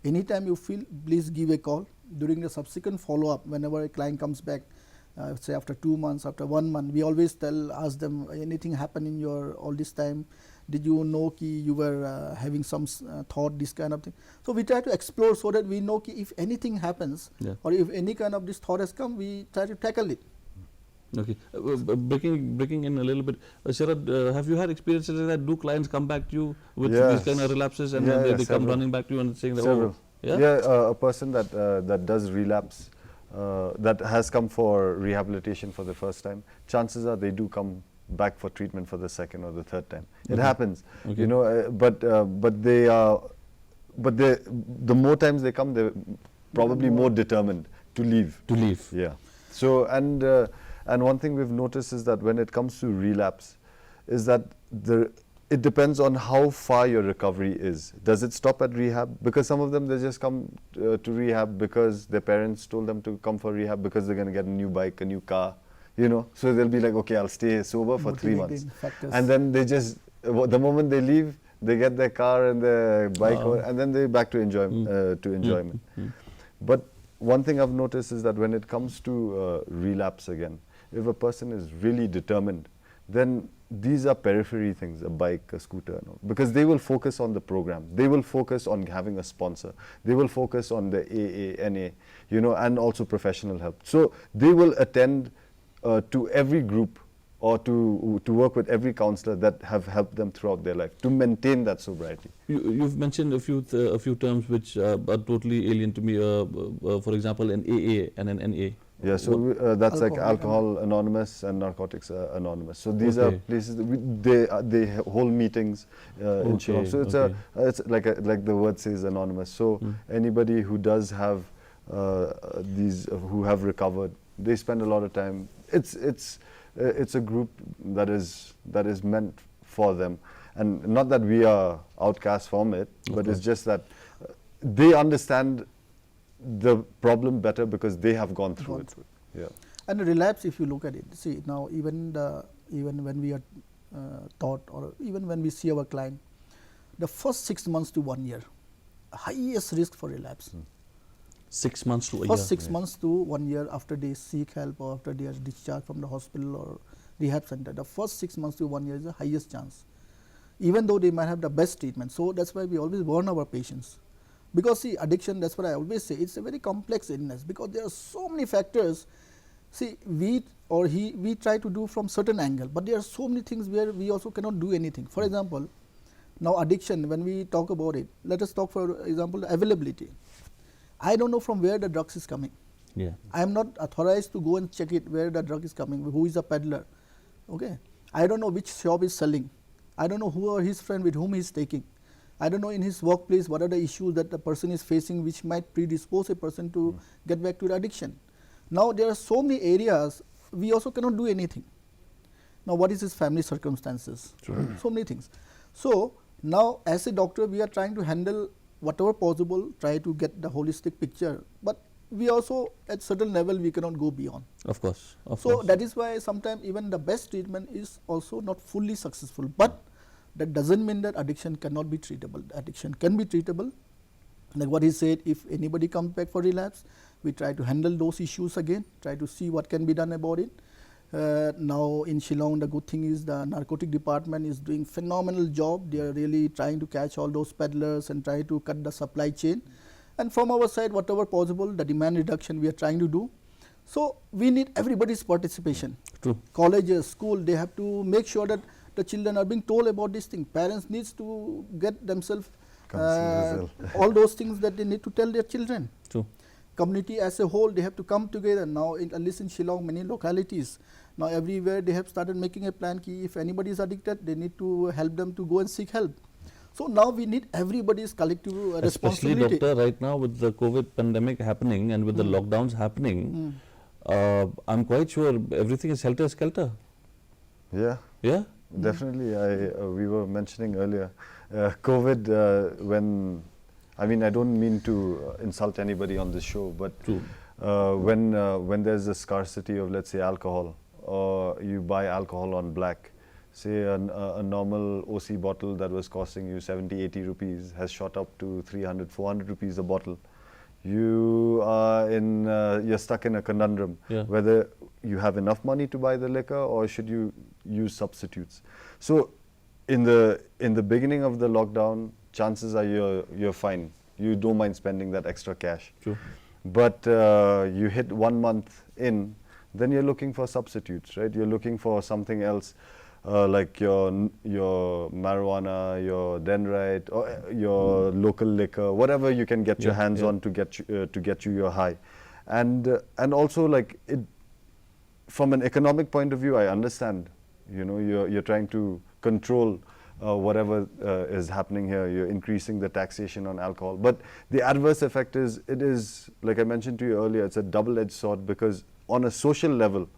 Anytime you feel, please give a call. During the subsequent follow-up, whenever a client comes back, say after 2 months, after 1 month, we always ask them, anything happened in your all this time? Did you know ki you were having some thought, this kind of thing? So we try to explore so that we know ki if anything happens, or if any kind of this thought has come, we try to tackle it. Okay. Breaking in a little bit, Sharad, have you had experiences like that? Do clients come back to you with these kind of relapses and then they come running back to you and saying that, several. oh, A person that does relapse, that has come for rehabilitation for the first time, chances are they do come back for treatment for the second or the third time. It happens, you know, but the more times they come, they're probably more determined to leave. To leave. Yeah. So and one thing we've noticed is that when it comes to relapse, is that it depends on how far your recovery is. Does it stop at rehab? Because some of them, they just come to rehab because their parents told them to come for rehab because they're going to get a new bike, a new car, you know. So they'll be like, okay, I'll stay sober for 3 months. And then they just, the moment they leave, they get their car and their bike, and then they're back to enjoyment. But one thing I've noticed is that when it comes to relapse again, if a person is really determined, then these are periphery things, a bike, a scooter, because they will focus on the program. They will focus on having a sponsor. They will focus on the AA, NA, you know, and also professional help. So they will attend to every group or to work with every counselor that have helped them throughout their life to maintain that sobriety. You've mentioned a few terms which are totally alien to me. For example, an AA and an NA. Yeah, so that's like Alcohol Anonymous and Narcotics Anonymous. So these are places that they hold meetings in Shillong. So it's like the word says, anonymous. So anybody who does have who have recovered, they spend a lot of time. It's a group that is meant for them, and not that we are outcasts from it, but it's just that they understand the problem better because they have gone through it. Yeah. And the relapse, if you look at it, see now even when we are taught, or even when we see our client, the first 6 months to 1 year, highest risk for relapse. 6 months to a year. First 6 months to 1 year after they seek help or after they are discharged from the hospital or rehab center, the first 6 months to 1 year is the highest chance, even though they might have the best treatment. So that's why we always warn our patients. Because see, addiction, that's what I always say, it's a very complex illness because there are so many factors. See, we try to do from certain angle, but there are so many things where we also cannot do anything. For example, now addiction, when we talk about it, let us talk for example the availability. I don't know from where the drugs is coming. Yeah. I am not authorized to go and check it where the drug is coming, who is the peddler. Okay. I don't know which shop is selling. I don't know who are his friend with whom he is taking. I don't know in his workplace what are the issues that the person is facing which might predispose a person to get back to the addiction. Now there are so many areas we also cannot do anything. Now what is his family circumstances? So many things. So now as a doctor we are trying to handle whatever possible, try to get the holistic picture, but we also at certain level we cannot go beyond. Of course. So that is why sometimes even the best treatment is also not fully successful, but that doesn't mean that addiction cannot be treatable. Addiction can be treatable. Like what he said, if anybody comes back for relapse, We try to handle those issues again, try to see what can be done about it. Now in Shillong, the good thing is the narcotic department is doing phenomenal job. They are really trying to catch all those peddlers and try to cut the supply chain. And from our side, whatever possible, the demand reduction we are trying to do. So we need everybody's participation. True. Colleges, school, they have to make sure that the children are being told about this thing. Parents needs to get themselves all those things that they need to tell their children. True. Community as a whole, they have to come together. Now, at least in Shillong, many localities, now everywhere they have started making a plan ki if anybody is addicted, they need to help them to go and seek help. So now we need everybody's collective responsibility. Especially, doctor, right now with the COVID pandemic happening and with the lockdowns happening, I'm quite sure everything is helter-skelter. Yeah. Yeah? Definitely. We were mentioning earlier, COVID, when, I mean, I don't mean to insult anybody on this show, but when there's a scarcity of, let's say, alcohol, or you buy alcohol on black, say a normal OC bottle that was costing you 70, 80 rupees has shot up to 300, 400 rupees a bottle. You are you're stuck in a conundrum, whether you have enough money to buy the liquor or should you use substitutes. So in the beginning of the lockdown, chances are you're fine. You don't mind spending that extra cash. True. But you hit 1 month in, then you're looking for substitutes, right? You're looking for something else. Like your marijuana, your dendrite, or your local liquor, whatever you can get your hands on to get you your high, and also like it, from an economic point of view, I understand. You know, you're trying to control whatever is happening here. You're increasing the taxation on alcohol, but the adverse effect is like I mentioned to you earlier. It's a double-edged sword because on a social level,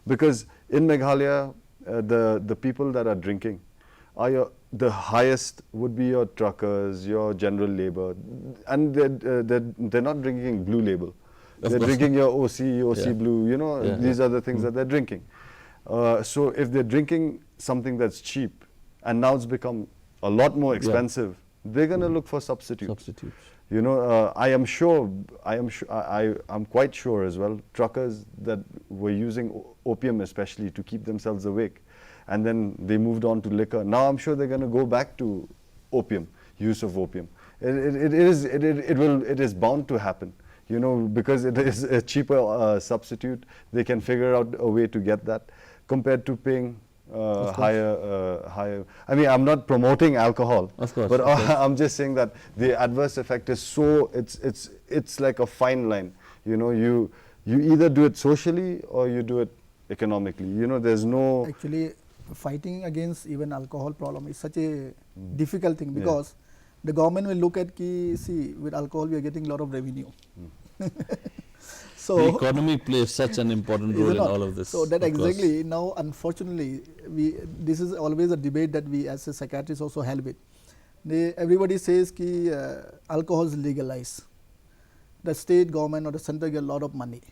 because in Meghalaya, the people that are drinking are the highest would be your truckers, your general labor, and they're not drinking blue label. They're drinking your OC blue, you know, these are the things that they're drinking. So if they're drinking something that's cheap and now it's become a lot more expensive, they're going to look for substitutes. You know, I'm quite sure as well, truckers that were using opium especially to keep themselves awake, and then they moved on to liquor. Now I'm sure they're going to go back to opium, use of opium. It is bound to happen, you know, because it is a cheaper substitute. They can figure out a way to get that compared to paying higher. I mean, I'm not promoting alcohol, but I'm just saying that the adverse effect is so, it's like a fine line. You know, you either do it socially or you do it economically. You know, there's no... Actually, fighting against even alcohol problem is such a difficult thing because the government will look at, see, with alcohol we are getting a lot of revenue. So the economy plays such an important role in all of this. So that exactly. Now, unfortunately, this is always a debate that we as a psychiatrist also held with. Everybody says that alcohol is legalized. The state government or the center get a lot of money.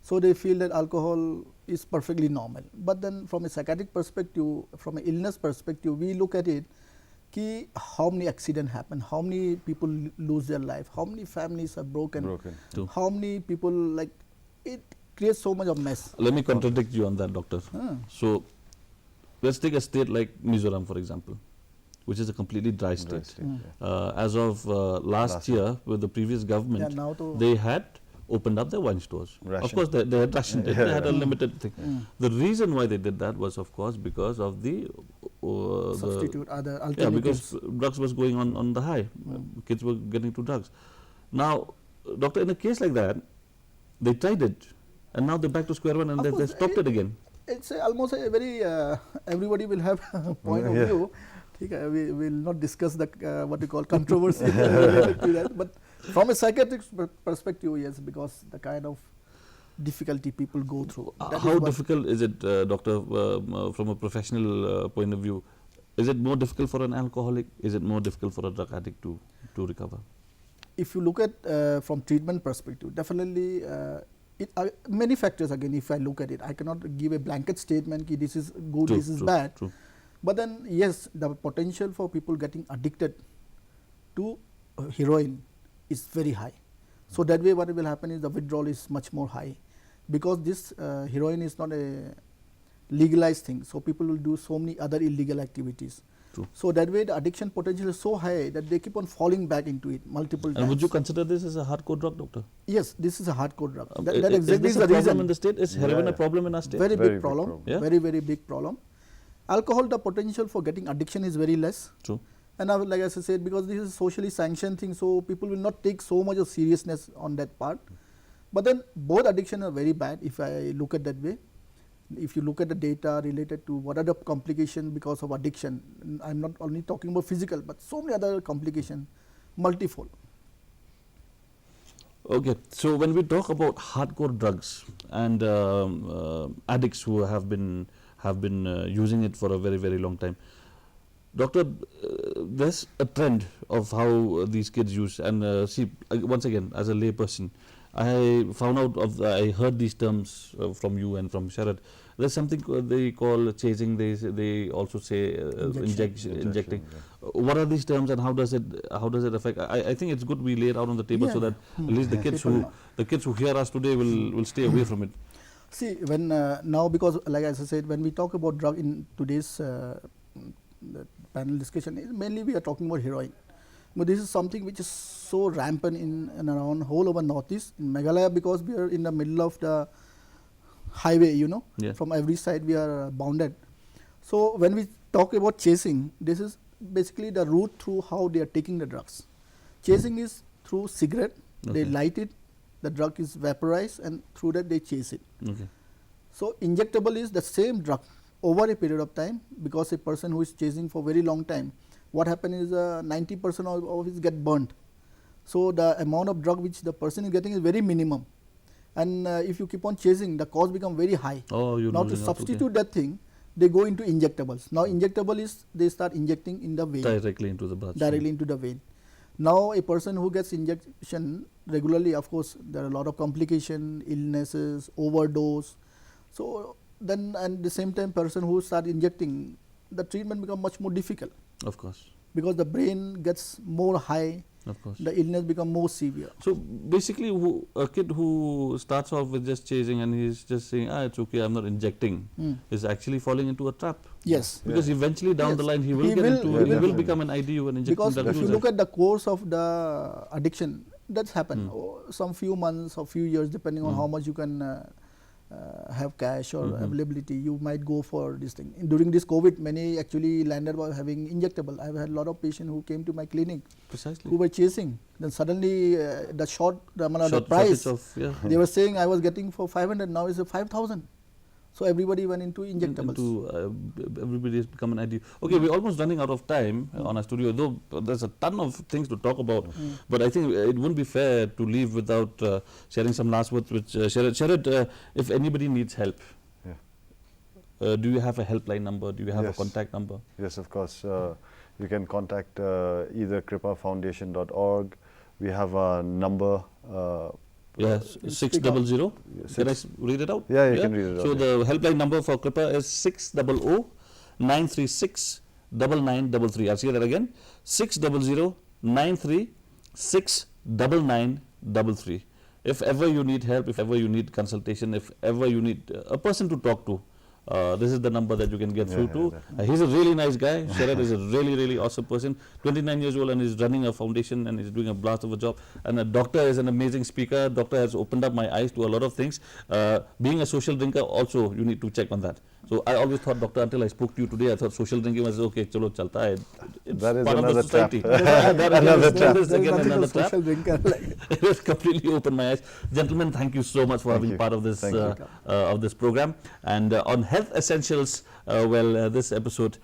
So they feel that alcohol is perfectly normal. But then from a psychiatric perspective, from an illness perspective, we look at it, how many accidents happen, how many people lose their life, how many families are broken. How many people, like, it creates so much of mess. Let me contradict you on that, doctor. So let's take a state like Mizoram, for example, which is a completely dry state. As of last year, with the previous government, they had opened up their wine stores. Of course, they had rationed it. They had a limited thing. The reason why they did that was, of course, because of the substitute, other alternatives. Because drugs was going on the high. Kids were getting to drugs. Now, doctor, in a case like that, they tried it, and now they're back to square one, and they stopped it again. It's almost a very everybody will have a point of view. We will not discuss the what we call controversy related to that, but from a psychiatric perspective, yes, because the kind of difficulty people go through. How difficult is it, doctor, from a professional point of view? Is it more difficult for an alcoholic? Is it more difficult for a drug addict to recover? If you look at from treatment perspective, definitely many factors. Again, if I look at it, I cannot give a blanket statement that this is good, this is bad. But then, yes, the potential for people getting addicted to heroin is very high. So that way what will happen is the withdrawal is much more high, because this heroin is not a legalized thing, so people will do so many other illegal activities. True. So that way the addiction potential is so high that they keep on falling back into it multiple times. And would you consider this as a hardcore drug, doctor? Yes, this is a hardcore drug. Is That exactly this is a the problem reason. in the state? Is heroin a problem in our state? Very Very big big problem. problem. Yeah? Very, very big problem. Alcohol, the potential for getting addiction is very less. True. And now, like as I said, because this is a socially sanctioned thing, so people will not take so much of seriousness on that part. But then both addiction are very bad if I look at that way. If you look at the data related to what are the complications because of addiction, I'm not only talking about physical, but so many other complications, multifold. Okay, so when we talk about hardcore drugs and addicts who have been using it for a very, very long time, doctor, there's a trend of how these kids use, and see, once again, as a layperson, I found out I heard these terms from you and from Sharad. There's something they call chasing. They also say injecting. Yeah. What are these terms and how does it affect? I think it's good we lay it out on the table so that at least the kids who hear us today will stay away from it. See, when now, because like as I said, when we talk about drug in today's panel discussion, mainly we are talking about heroin. But this is something which is so rampant in and around whole over Northeast, in Meghalaya, because we are in the middle of the highway, you know, from every side we are bounded. So when we talk about chasing, this is basically the route through how they are taking the drugs. Chasing is through cigarette, they light it, the drug is vaporized, and through that they chase it. Okay. So injectable is the same drug over a period of time, because a person who is chasing for very long time, what happens is 90% of it get burnt. So the amount of drug which the person is getting is very minimum. And if you keep on chasing, the cost become very high. Oh, you're now to substitute that thing, they go into injectables. Now injectable is they start injecting in the vein. Directly into the blood. Directly into the vein. Now a person who gets injection regularly, of course, there are a lot of complications, illnesses, overdose. So then, and the same time, person who start injecting, the treatment become much more difficult. Of course. Because the brain gets more high, of course, the illness become more severe. So basically, a kid who starts off with just chasing and he's just saying, it's okay, I'm not injecting, is actually falling into a trap. Yes. Because eventually down the line he will become an IDU and injecting because drug if user. you look at the course of the addiction, that's happened. Some few months or few years, depending on how much you can have cash or availability, you might go for this thing. During this COVID, many actually landed by having injectable. I've had a lot of patients who came to my clinic who were chasing. Then suddenly the price, they were saying I was getting for 500, now it's 5,000. So everybody went into injectables. Everybody has become an IDU. Okay, we're almost running out of time on our studio, though there's a ton of things to talk about. But I think it wouldn't be fair to leave without sharing some last words with Sharad. Sharad, if anybody needs help, do you have a helpline number? Do you have a contact number? Yes, of course. You can contact either kripafoundation.org. We have a number. Yes, 600. Can I read it out? Yeah, you can read it out. So the helpline number for Kripa is 600-936-9933. I'll say that again. 600-936-9933. If ever you need help, if ever you need consultation, if ever you need a person to talk to, this is the number that you can get through to. He's a really nice guy. Sharad is a really, really awesome person. 29 years old and he's running a foundation and he's doing a blast of a job. And a doctor is an amazing speaker. Doctor has opened up my eyes to a lot of things. Being a social drinker, also you need to check on that. So I always thought, doctor, until I spoke to you today, I thought social drinking was okay, chalo chalta hai. It's that is part another of the society. trap. Another trap. That is again another trap. Drinker, It has completely opened my eyes. Gentlemen, thank you so much for having part of this program. And on Health Essentials, this episode,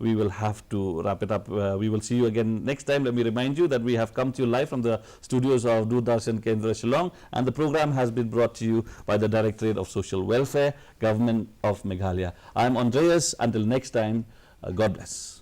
we will have to wrap it up. We will see you again next time. Let me remind you that we have come to you live from the studios of Doordarshan Kendra Shillong, and the program has been brought to you by the Directorate of Social Welfare, Government of Meghalaya. I am Andreas. Until next time, God bless.